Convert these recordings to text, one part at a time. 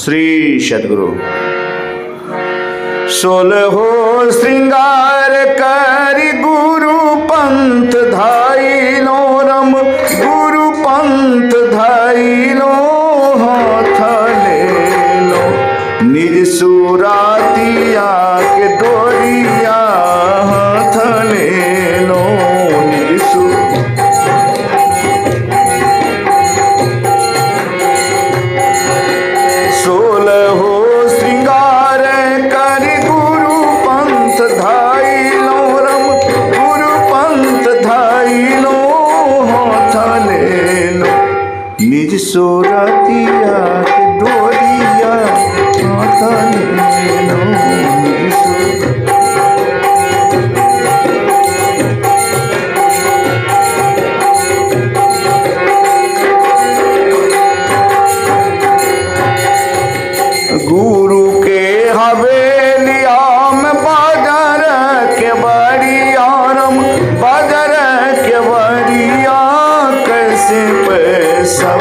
श्री सद्गुरु। 16हो श्रृंगार करि गुरु पंथ धाइलो रम, गुरु पंथ धाइलो हाथ लेलो, निज सुरातिया के डोरिया हाथ लेलो, निज निज सोरतिया के डोरिया हाथ लेलो, गुरु के हवेलिया में बाजार के बड़िया रम, बाजार के बड़िया कैसे पैसा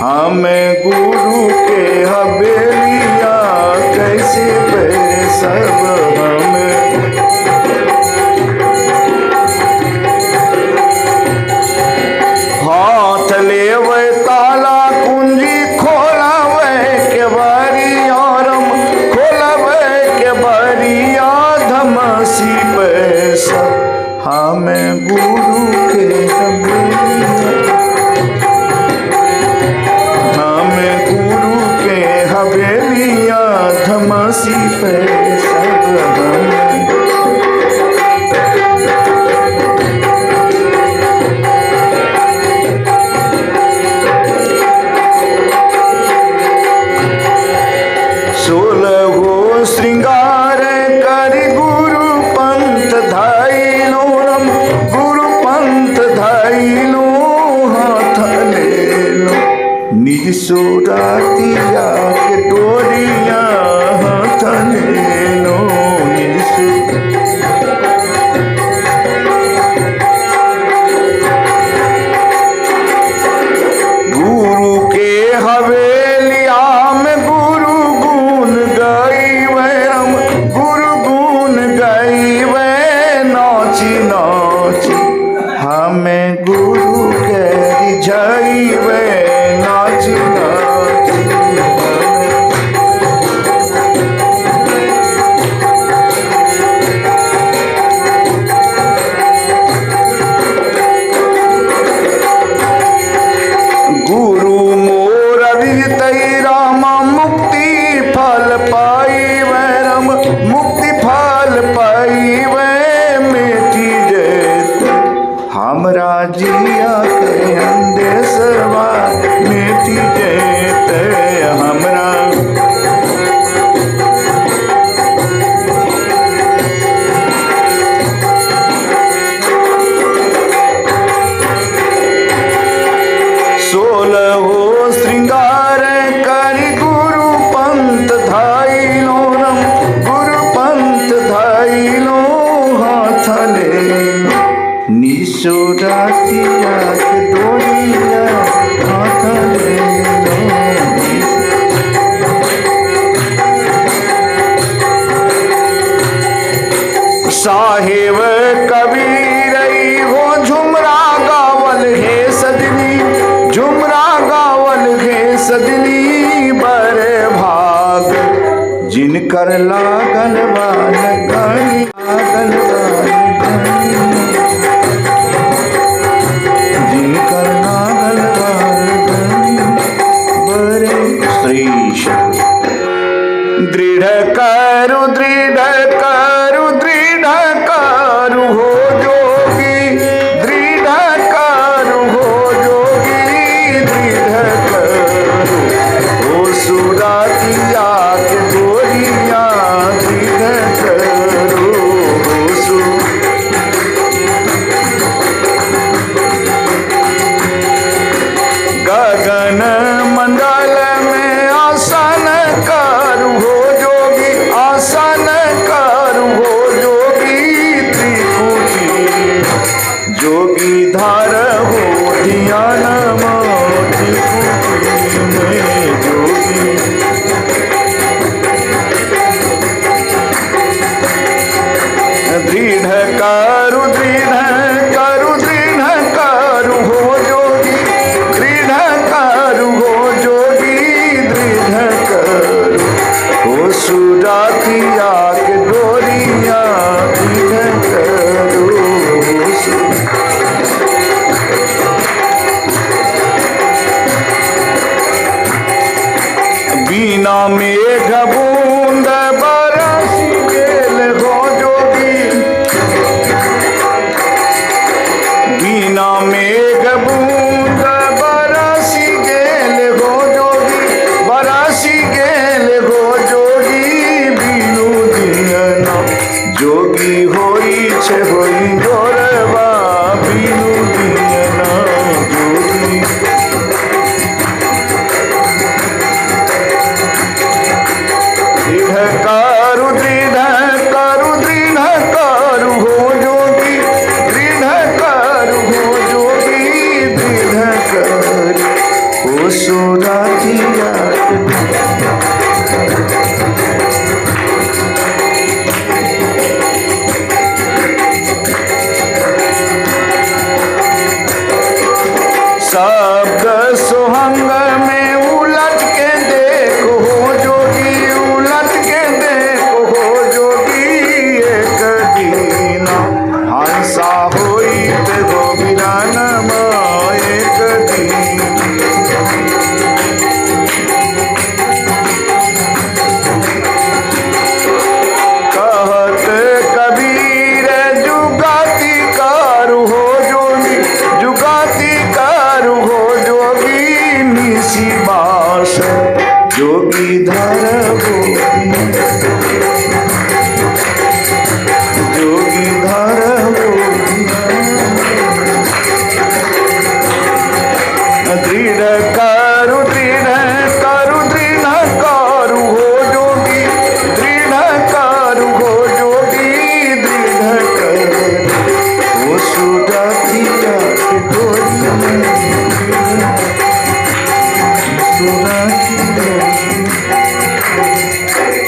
हमें गुरु के हवेलिया कैसे पैसा हमें, हाथ लेवे ताला कुंजी खोलावे के बरिया रम, खोलावे के बरिया धमसी पैसा हमें गुरु के हवेलिया, हमें गुरु के हवेलिया धमसी पैसा हमें, 16हो श्रृंगार करि गुरु पंथ धाइलो रम, गुरु पंथ धाइलो हाथ लेलो, निज सुरातिया के डोरिया हाथ लेलो, निज गुरु के हवेलिया में गुरु गुण गाइवे रम, गुरु गुण गाइवे नाची नाची हमें गुरु के रिझाइवे नाची नाची, गुरु मोर विजतई राम मुक्ति फल पाइवे रम, मुक्ति फल पाइवे मेटी जेते हमरा जिया के अंदेशवा मेटी जेते हमरा, हो श्रृंगार करि गुरु पंथ धाइलो रम, गुरु पंथ धाइलो हाथ लेलो, निज सुरातिया के डोरिया हाथ लेलो, साहेब कबीर हो झुमरा गावल हे सजनी, झुमरा गावल हे सजनी बड़े भाग जिनकर लागल बा लगनी, लागल बा लगनी, जिनकर लागल बा लगनी बड़े श्री दृढ़ करु दृढ़ करु दृढ़ करु हो जोगी, दृढ़ करु हो जोगी, दृढ़ करु हो सुरातिया के डोरिया, दृढ़ करो हो गगन मंडल में आसन करू हो जोगी, आसन करू हो जोगी, त्रिकुटी जोगी धार हो ध्यान में, त्रिकुटी में जोगी बिना मेघ बूंद बरसी गेल हो जोगी, बिना मेघ बूंद बरसी गेल हो जोगी, बरसी गेल हो जोगी, बिनु दियना जोगी होई छे होई जोरबा, बिनु दियना जोगी। दृढ़ करु हो जोगी, दृढ़ करु हो जोगी, दृढ़ करु हो सुरातिया। शब्द सुहंग में उलट के देखो हो जोगी, उलट के देखो हो जोगी, एक दिन हंसा होई ते गोविंदन एक दिन। कहत कबीर जुगाती कारू हो जोगी, जुगाती कारू हो जोगी, निसी बास जोगी धरबो, जोगी धरबो। दृढ़ करु हो जोगी, दृढ़ करु हो जोगी, दृढ़ करु हो सुरतिया गोरी,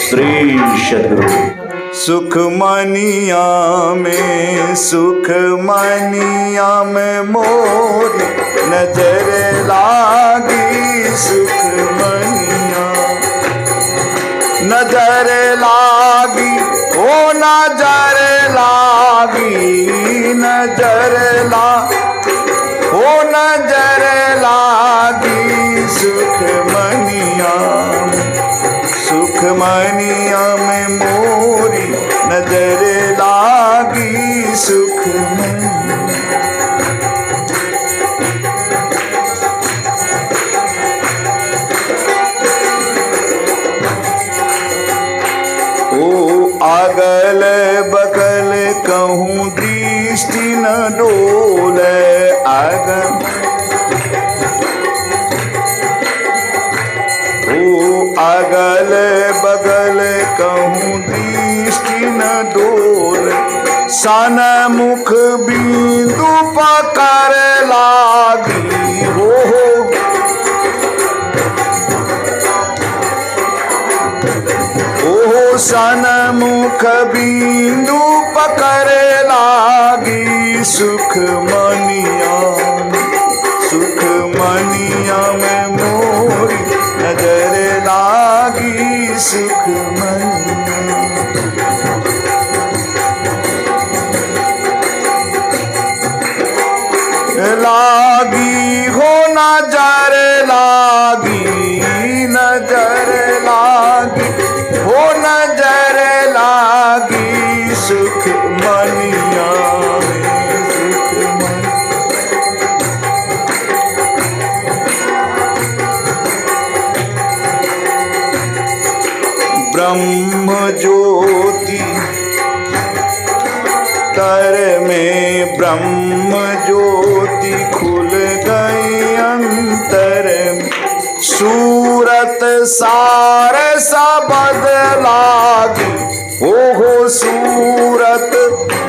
श्री सद्गुरु। सुख मनिया में मोर नजर लागी, सुख मनिया नजर लागी, ओ नजर लागी, नजर ला ओ नजर लागी, सुख मनिया में मोरी नजर लागी, सुख मनिया। ओ अगल बगल कहूँ दृष्टि न डोले, अगल बगल कहूँ दृष्टि न डोल, सनमुख बिंदु पकर लागी हो, ओहो सनमुख बिंदु पकर लागी, सुख मनिया में मोरी नजर लागी, सुख मनिया। लागी हो नजर लागी, नजर लागी हो नजर लागी, सुख मनिया में, सुख मनिया। ब्रह्म ज्योति तर में ब्रह्म ज्योति खुल गई अंतर में, सूरत सार सबद लागी, ओहो सूरत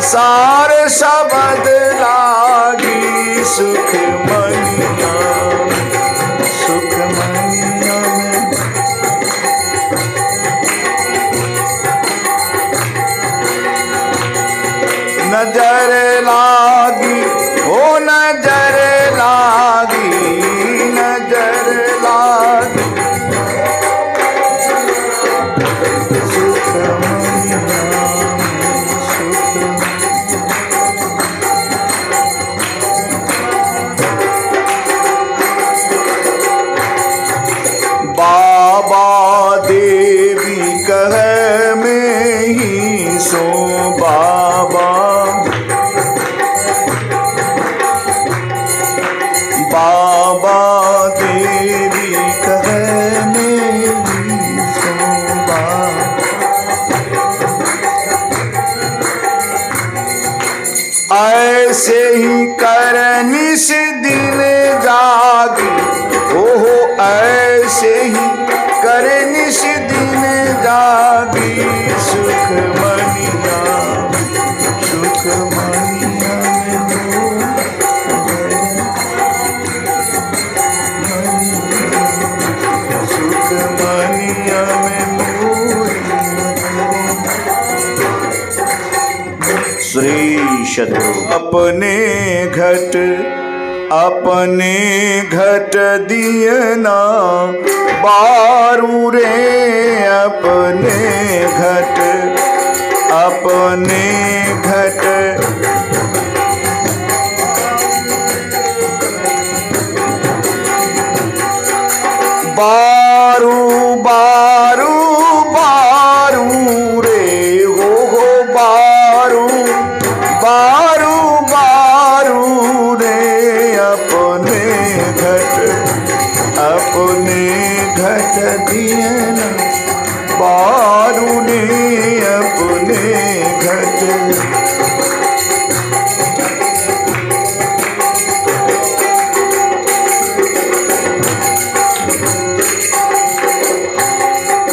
सार सबद लागी, सुख मनिया में। नजर लागी हो नजर लागी, नजर लागी, सुख मनिया सुख। बाबा शत्रु। अपने घट दिए ना बारू रे, अपने घट बारू बारू बारू रे, हो बारू बारू बारू रे, अपने घट दिए ना बारू ने, अपने घट।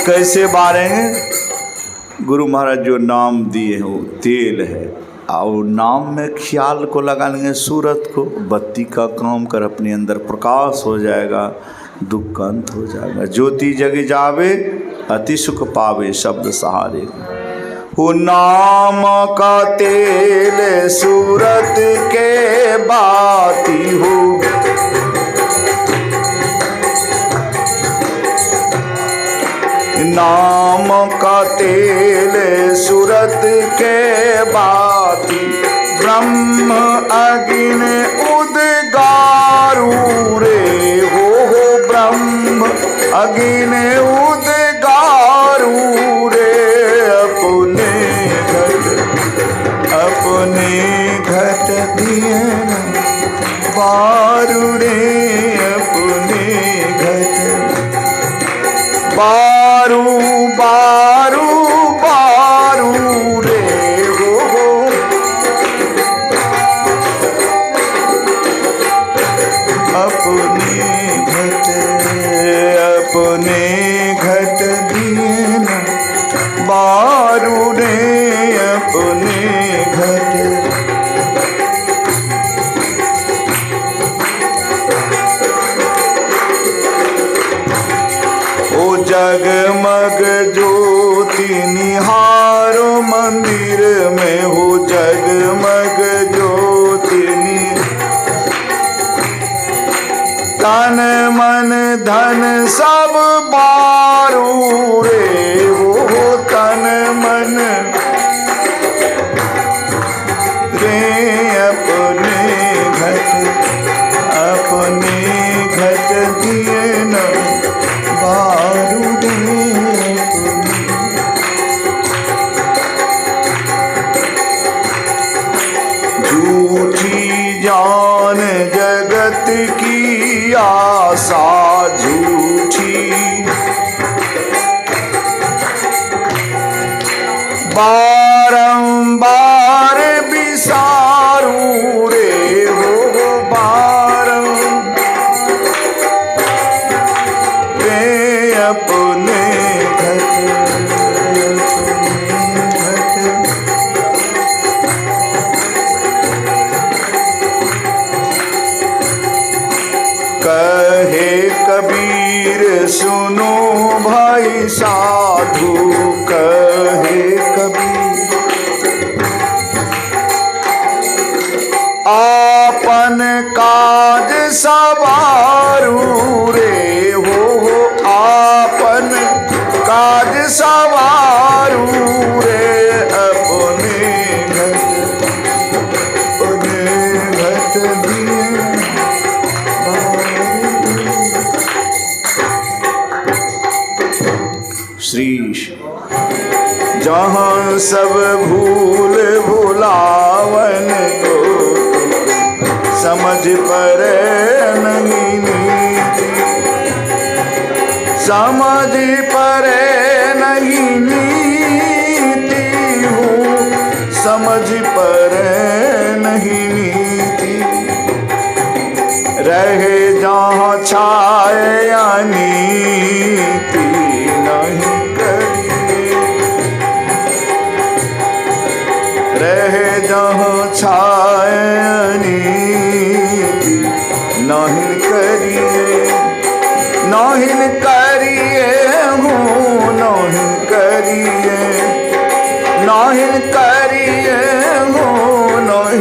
कैसे बारेंगे? गुरु महाराज जो नाम दिए हैं वो तेल है, और नाम में ख्याल को लगा लेंगे, सूरत को, बत्ती का काम कर अपने अंदर प्रकाश हो जाएगा, दुख का अंत हो जाएगा। ज्योति जग जावे अति सुख पावे, शब्द सहारे। हो नाम का तेल सूरत के बाती हो, नाम का तेल सूरत के बाती, ब्रह्म अग्न उद्गारू रे, हो ब्रह्म अग्न उद्गारू रे, अपने घट दिए ना बारू रे, अपने घट बारू बारू बारू रे, हो अपने घट दिए ना बारू रे, अपने घट। ओ जगमग ज्योति निहारो मंदिर में, हो जगमग ज्योति तन मन धन सब बारू रे, हो तन मन रे, अपने घट दिए ना बारू रे, झूठी जान जगत की आशा, झूठी बारंबार बिसारू रे, हो अपने घट कहे कबीर सुनो भाई साधु, कहे कबीर आपन काज सवारू रे, हो आपन काज सवारू रे, अपने घट दिए श्रीश। जहाँ सब भूल भुलावन को समझ पर नहीं नीति, समझ पर नहीं नीति हूँ, समझ पर नहीं नीति, रहे जहाँ छाया नीति नहीं करिए, रहे जहाँ छाया नीति नहीं करिए, नहीं करिए हूँ, नहीं करिए, नहीं करिए हूँ, नहीं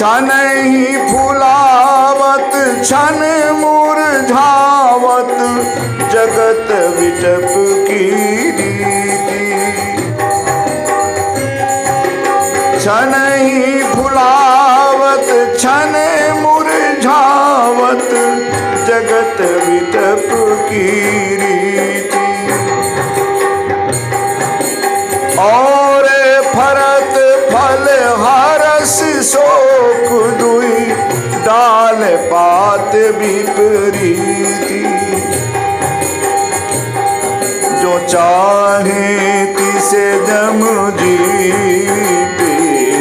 क्षण ही फुलावत क्षण मुरझावत जगत विटप की रीति। क्षण ही फुलावत क्षण मुरझावत जगत विटप की रीति। और फरत फल हरस शोक दुई डाल पात विपरीति। जो चाहे तिसे जम जीते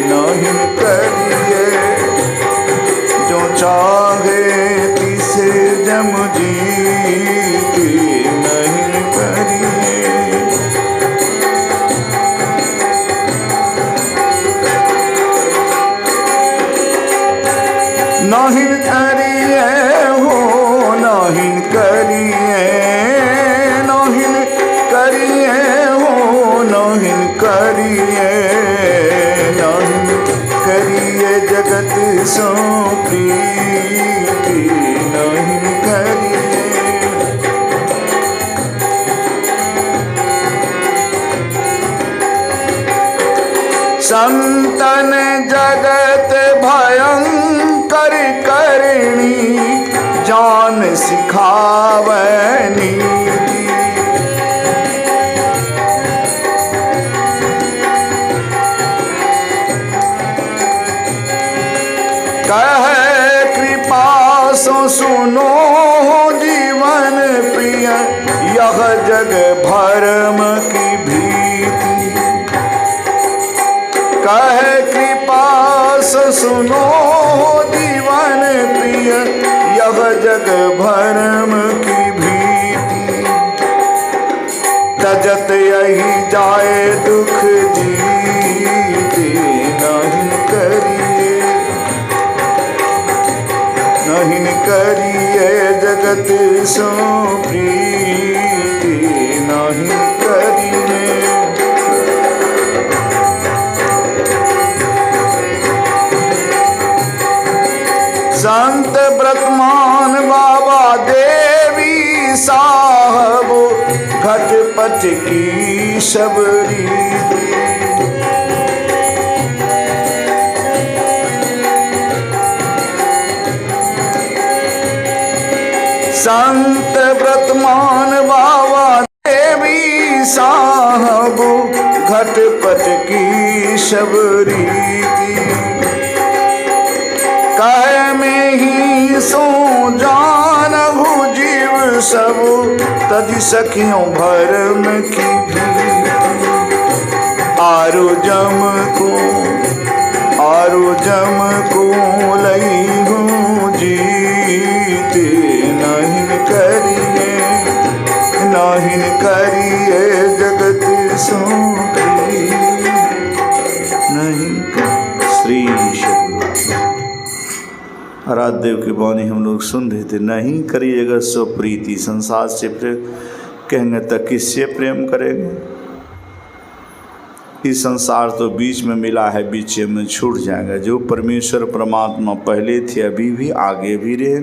नहीं करिए। जो चाहे तिसे जम जीते नहीं करिए। नहीं करिए हो नहीं करिए। नहीं करिए हो नहीं करिए। नहीं करिए जगत सो प्रीति नहीं करिए। संतन जगत भयंकर करणी जान सिखावे नीति। कहे कृपा सो सुनो जीवन प्रिय यह जग भरम की भीति। कहे कृपा सो सुनो जीवन प्रिय यह जग भरम की भीति। तजत यही जाए दुख जीते नहीं करिए। नहीं करिए जगत सो प्रीति नहीं करिए। संत ब्रतमान बाबा देवी साहब घटपट की शबरी। संत ब्रतमान बाबा देवी साहब घटपट की शबरी। कह में ही सो जानहु जीव सब तदि सखियों भरम की भीति। आरु जम को लई हूँ जीते नहीं करिए। नहीं करिए जगत सो नहीं। श्री आराध्य देव की वाणी हम लोग सुन रहे थे। नहीं करिएगा सो प्रीति। संसार से प्रेम कहेंगे तो किससे प्रेम करेंगे। इस संसार तो बीच में मिला है, बीच में छूट जाएगा। जो परमेश्वर परमात्मा पहले थे अभी भी आगे भी रहे।